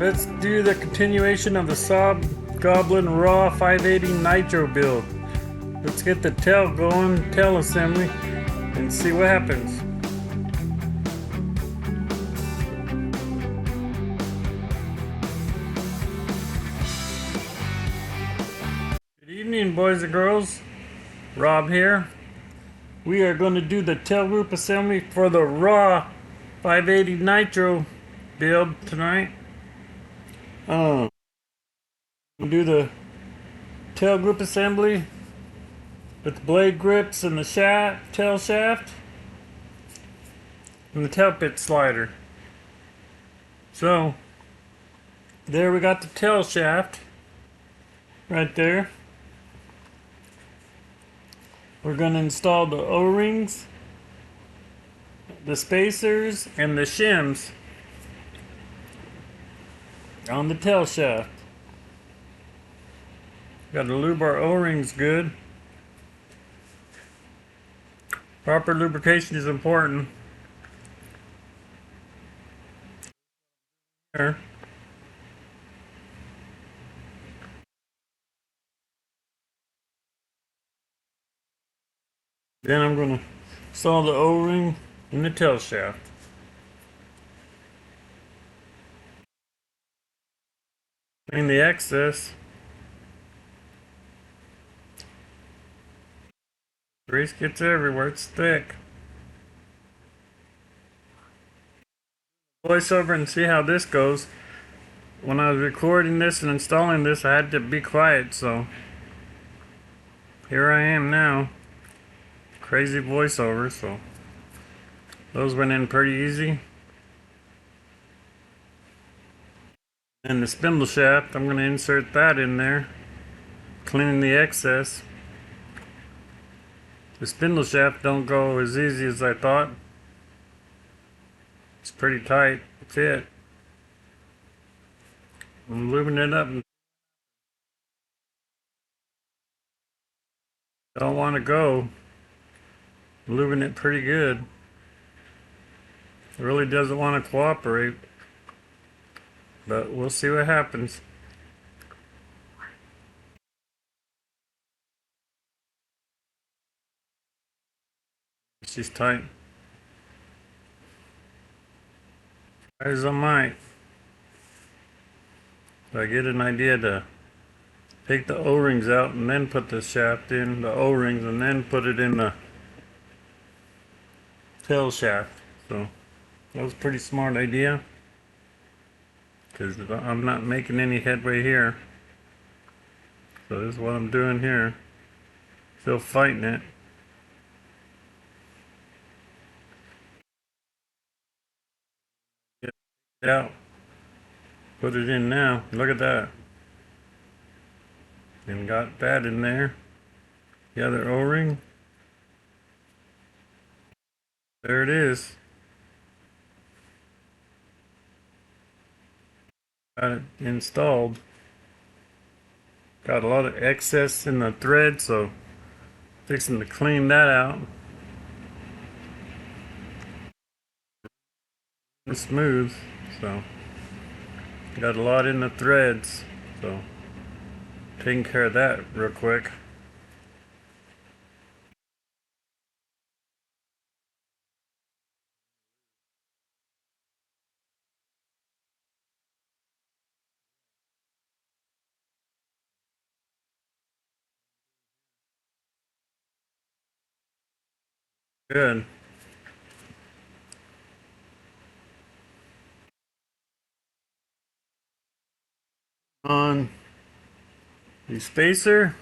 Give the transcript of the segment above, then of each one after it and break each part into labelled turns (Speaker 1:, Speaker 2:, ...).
Speaker 1: Let's do the continuation of the SAB Goblin Raw 580 Nitro build. Let's get the tail going, tail assembly, and see what happens. Good evening, boys and girls. Rob here. We are going to do the tail loop assembly for the Raw 580 Nitro build tonight. We'll do the tail group assembly with the blade grips and the tail shaft and the tail pit slider. So there we got the tail shaft right there. We're going to install the O-rings, the spacers, and the shims on the tail shaft. Got to lube our O-rings good. Proper lubrication is important. Here. Then I'm going to install the O-ring in the tail shaft. Clean the excess. Grease gets everywhere, it's thick. Voice over and see how this goes. When I was recording this and installing this, I had to be quiet, so here I am now. Crazy voiceover, so those went in pretty easy. And the spindle shaft, I'm going to insert that in there, cleaning the excess. The spindle shaft don't go as easy as I thought. It's pretty tight fit. I'm lubing it up. Don't want to go. I'm lubing it pretty good. It really doesn't want to cooperate, but we'll see what happens. She's tight. As I might. So I get an idea to take the O-rings out and then put the shaft in the O-rings and then put it in the tail shaft. So that was a pretty smart idea, because I'm not making any headway here. So this is what I'm doing here. Still fighting it. Get it out. Put it in now. Look at that. And got that in there. The other O-ring. There it is. Got it installed. Got a lot of excess in the thread, so fixing to clean that out. It's smooth, so got a lot in the threads, so taking care of that real quick. Good. On the spacer,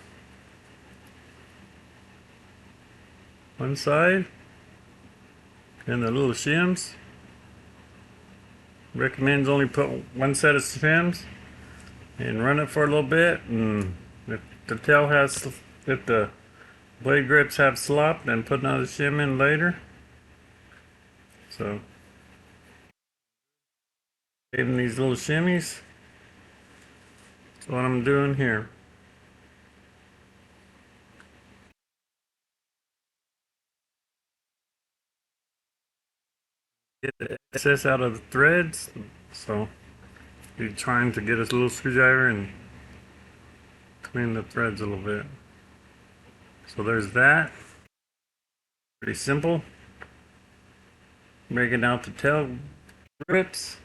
Speaker 1: one side, and the little shims. Recommends only put one set of shims and run it for a little bit, and if the tail has, if the blade grips have slop, then put another shim in later. So saving these little shimmies. That's what I'm doing here. Get the excess out of the threads. So be trying to get a little screwdriver and clean the threads a little bit. So there's that. Pretty simple. Breaking out the tail grips.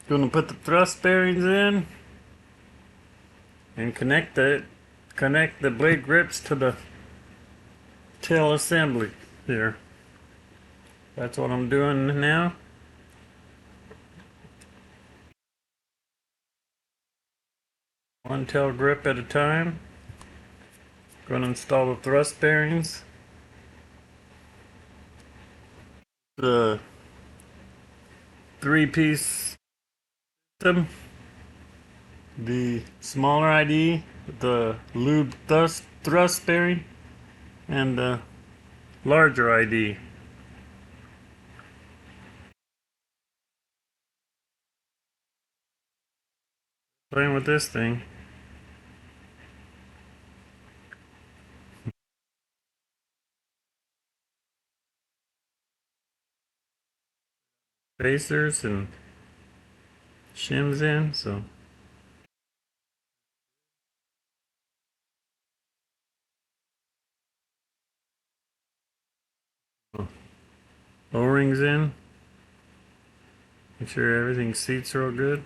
Speaker 1: Gonna put the thrust bearings in and connect the blade grips to the tail assembly here. That's what I'm doing now. One tail grip at a time. Gonna install the thrust bearings. The 3-piece system. The smaller ID, the lube thrust bearing, and the larger ID. Playing with this thing. Spacers and shims in, so O-rings in. Make sure everything seats real good.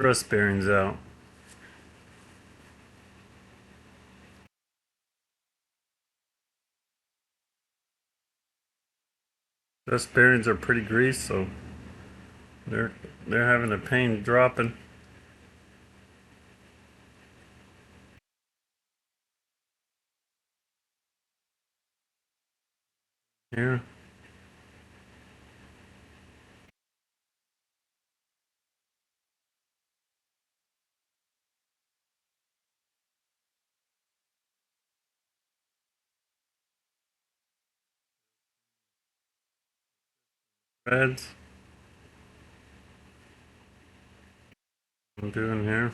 Speaker 1: Thrust bearings out. Thrust bearings are pretty greased, so they're having a pain dropping. Here. Threads. I'm doing here.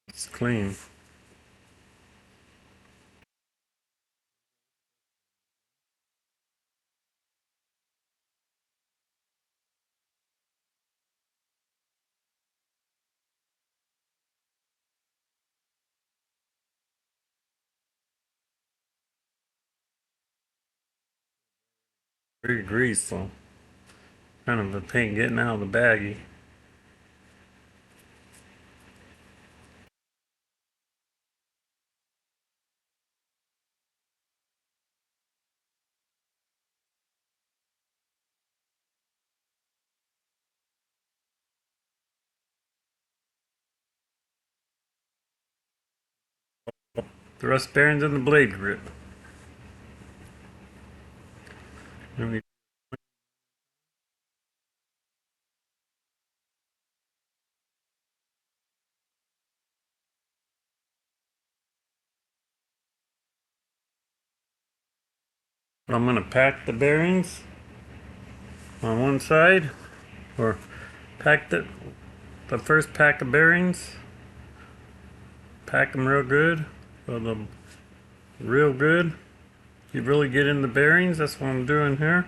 Speaker 1: It's clean. Pretty greased, so kind of a pain getting out of the baggie. Thrust bearings in the blade grip. I'm gonna pack the bearings on one side, or pack the first pack of bearings. Pack them real good, so the real good. You really get in the bearings. That's what I'm doing here.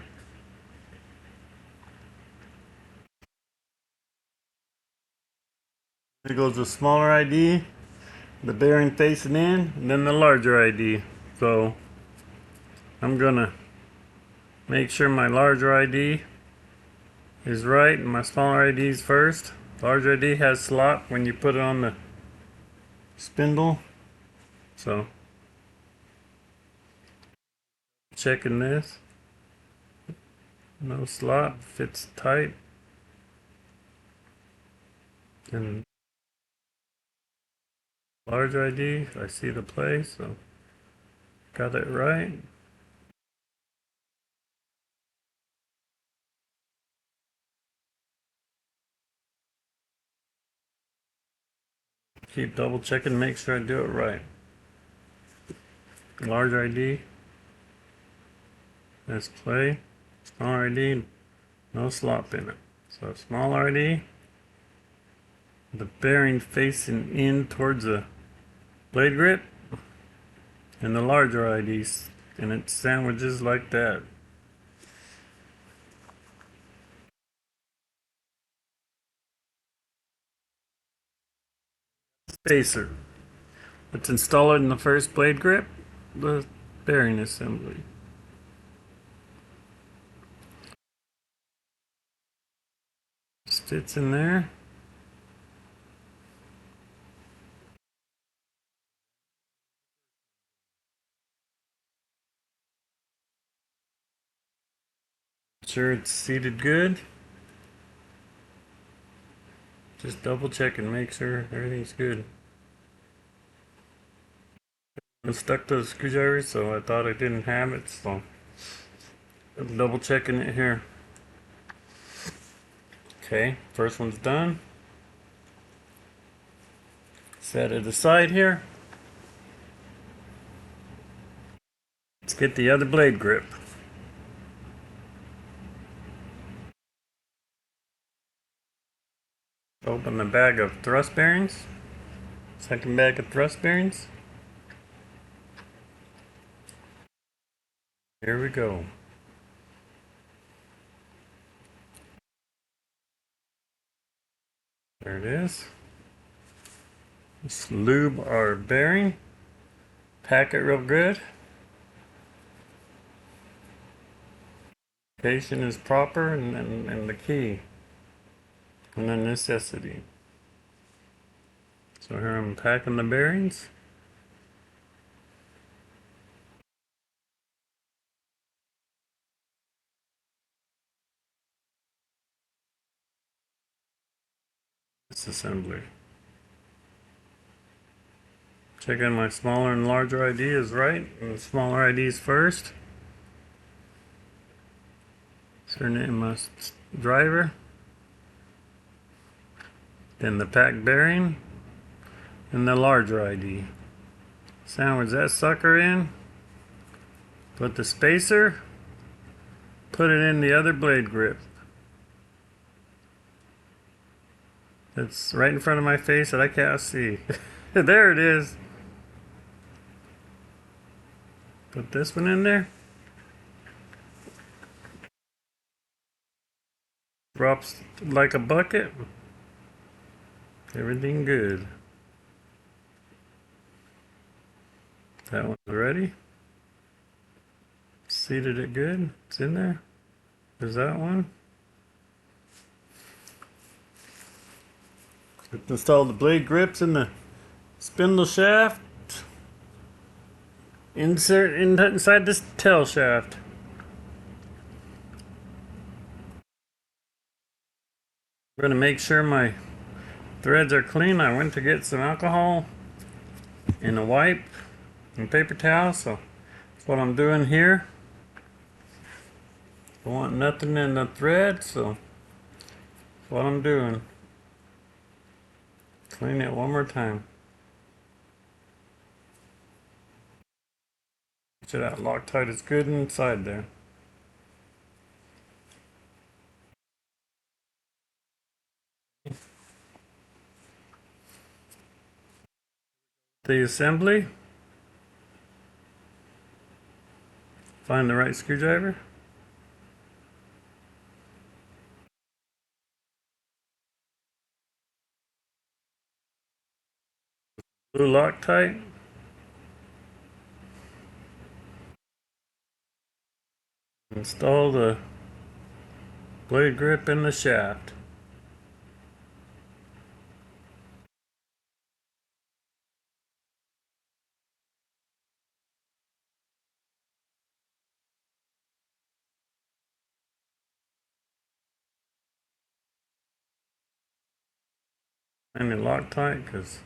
Speaker 1: Here goes the smaller ID, the bearing facing in, and then the larger ID. So I'm gonna make sure my larger ID is right and my smaller ID is first. Larger ID has slot when you put it on the spindle. So checking this. No slot, fits tight. And large ID, I see the play, so got it right. keep double checking, make sure I do it right. Large ID, that's play. Small ID, no slop in it. So small ID, the bearing facing in towards the blade grip, and the larger IDs, and it sandwiches like that. Spacer. Let's install it in the first blade grip, the bearing assembly. Just fits in there. Sure it's seated good. Just double check and make sure everything's good. I'm stuck to the screwdriver, so I thought I didn't have it, so I'm double checking it here. Okay, first one's done. Set it aside here. Let's get the other blade grip. Open the bag of thrust bearings. Second bag of thrust bearings. Here we go. There it is. Let's lube our bearing. Pack it real good. Location is proper and the key. And the necessity. So here I'm packing the bearings. This assembly. Checking my smaller and larger ID is right. And the smaller IDs first. Turn it in my driver. Then the pack bearing. And the larger ID. Sandwich that sucker in. Put the spacer. Put it in the other blade grip. It's right in front of my face that I can't see. There it is. Put this one in there. Drops like a bucket. Everything good. That one's ready. Seated it good. It's in there. There's that one. Let's install the blade grips in the spindle shaft. Insert inside this tail shaft. I'm going to make sure my threads are clean. I went to get some alcohol and a wipe and paper towel, so that's what I'm doing here. I want nothing in the thread, so that's what I'm doing. Clean it one more time. Make sure that Loctite is good inside there. The assembly. Find the right screwdriver. Blue Loctite. Install the blade grip in the shaft. And it Loctite because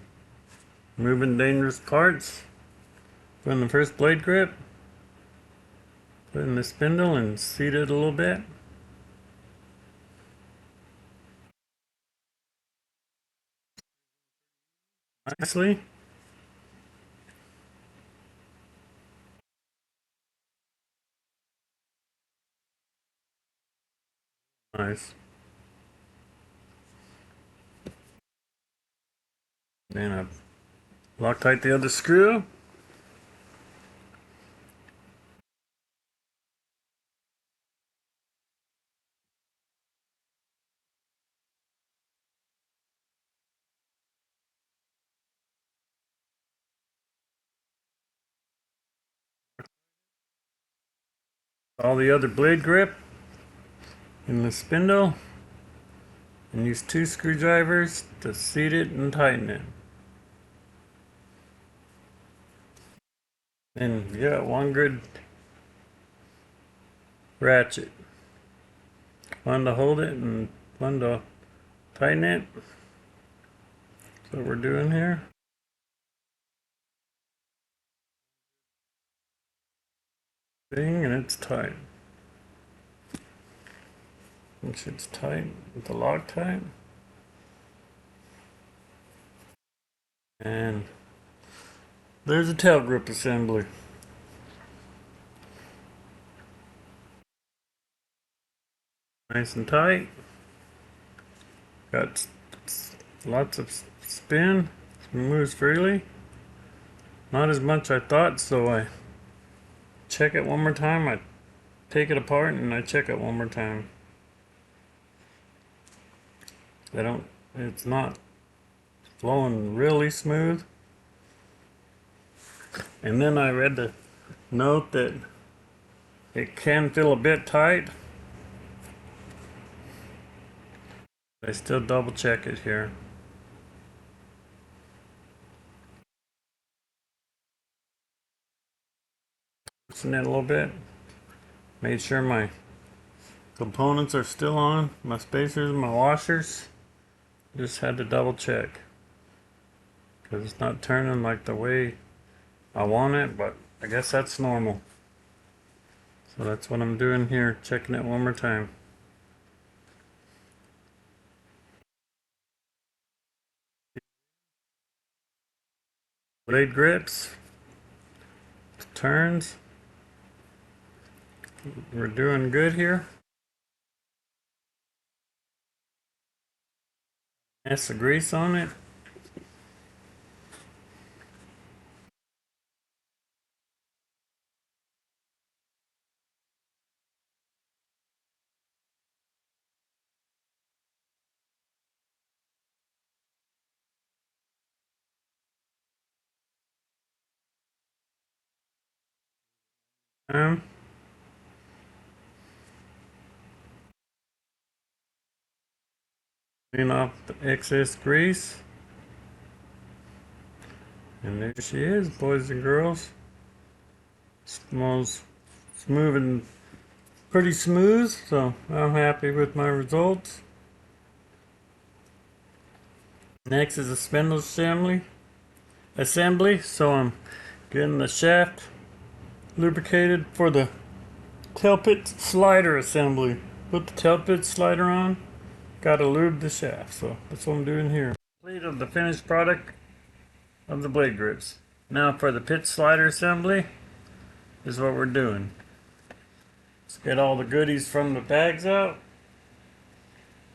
Speaker 1: moving dangerous parts. Put in the first blade grip. Put in the spindle and seat it a little bit. nicely. Nice. Then I Loctite the other screw. All the other blade grip in the spindle. And use 2 screwdrivers to seat it and tighten it. And you got one good ratchet. One to hold it and one to tighten it. That's what we're doing here. Thing, and it's tight. Once it's tight with the Loctite. And there's a tail grip assembly. Nice and tight. Got lots of spin. Moves freely. Not as much I thought, so I check it one more time. I take it apart and I check it one more time. It's not flowing really smooth. And then I read the note that it can feel a bit tight. I still double check it here. Loosen it a little bit. Made sure my components are still on, my spacers and my washers. Just had to double check. Because it's not turning like the way I want it, but I guess that's normal. So that's what I'm doing here, checking it one more time. Blade grips, turns. We're doing good here. Mess of grease on it. Um, Clean off the excess grease. And there she is, boys and girls. Smells smooth and pretty smooth, so I'm happy with my results. Next is a spindle assembly. So I'm getting the shaft lubricated for the tail pit slider assembly. Put the tail pit slider on, gotta lube the shaft, so that's what I'm doing here. Complete of the finished product of the blade grips. Now for the pit slider assembly is what we're doing. Let's get all the goodies from the bags out.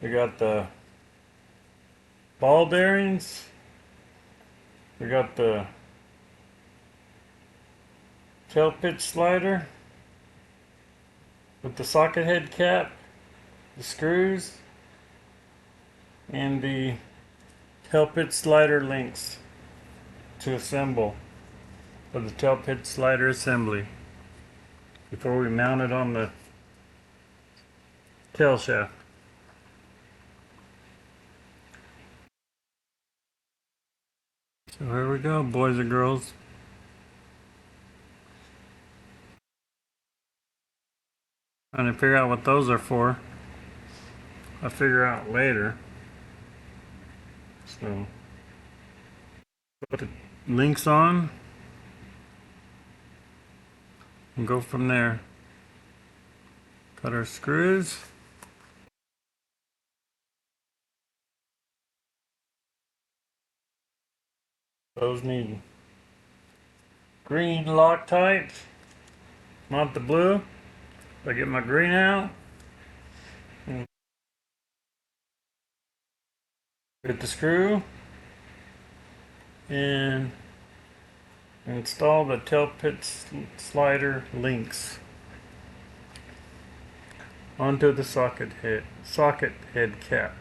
Speaker 1: We got the ball bearings. We got the tail pitch slider with the socket head cap, the screws, and the tail pitch slider links to assemble for the tail pitch slider assembly before we mount it on the tail shaft. So here we go, boys and girls. Trying to figure out what those are for. I'll figure out later. So put the links on and go from there. Cut our screws. Those need green Loctite, not the blue. I get my green out. Get the screw and install the tail pit slider links onto the socket head cap.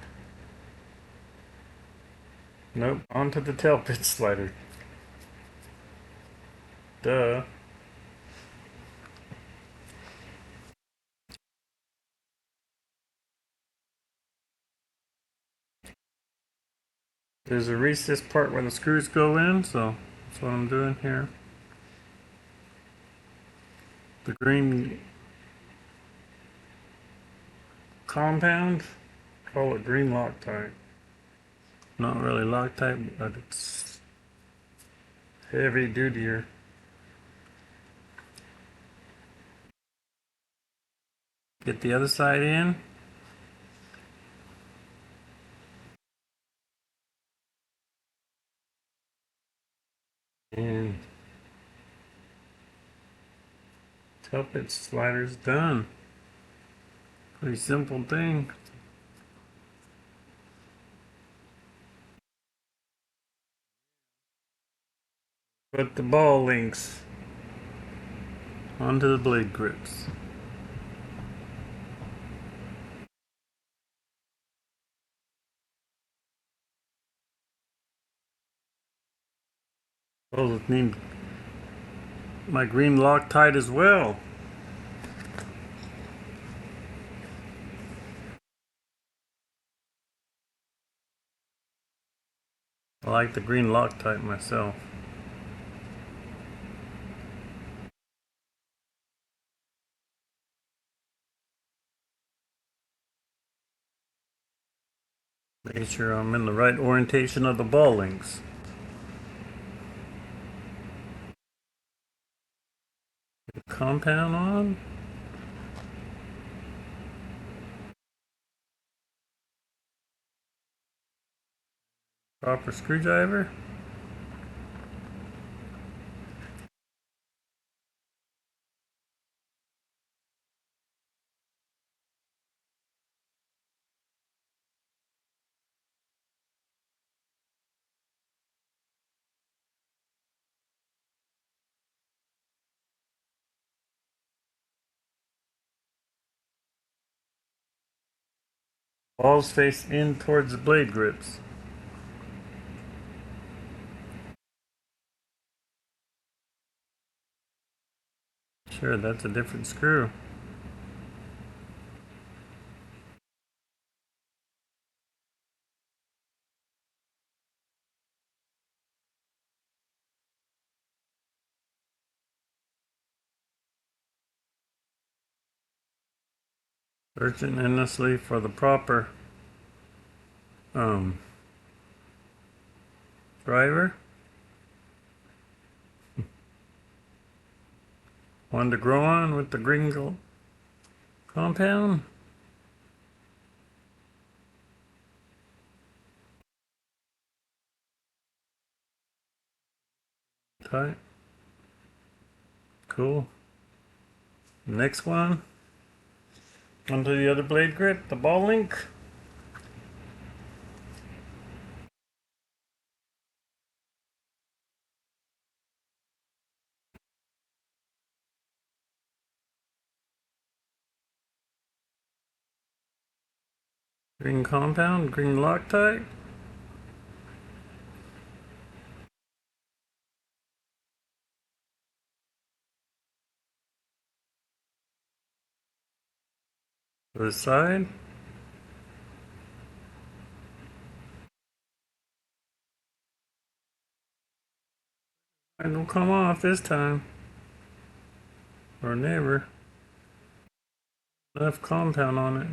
Speaker 1: Nope, onto the tail pit slider. Duh. There's a recessed part where the screws go in, so that's what I'm doing here. The green compound, call it green Loctite. Not really Loctite, but it's heavy dutier. Get the other side in. And tail pit slider's done. Pretty simple thing. Put the ball links onto the blade grips. Oh, I need my green Loctite as well. I like the green Loctite myself. Making sure I'm in the right orientation of the ball links. Compound on. Proper screwdriver. Balls face in towards the blade grips. Sure, that's a different screw. Searching endlessly for the proper driver. One to grow on with the green compound. Tight. Cool. Next one. Onto the other blade grip, the ball link. Green compound, green Loctite. To the side. It don't come off this time. Or never. Enough compound on it.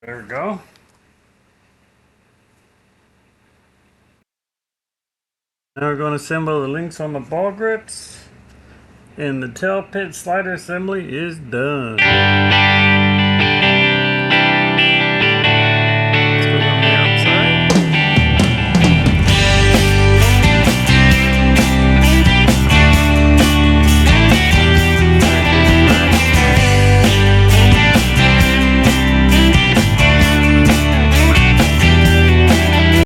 Speaker 1: There we go. Now we're going to assemble the links on the ball grips. And the tail pit slider assembly is done.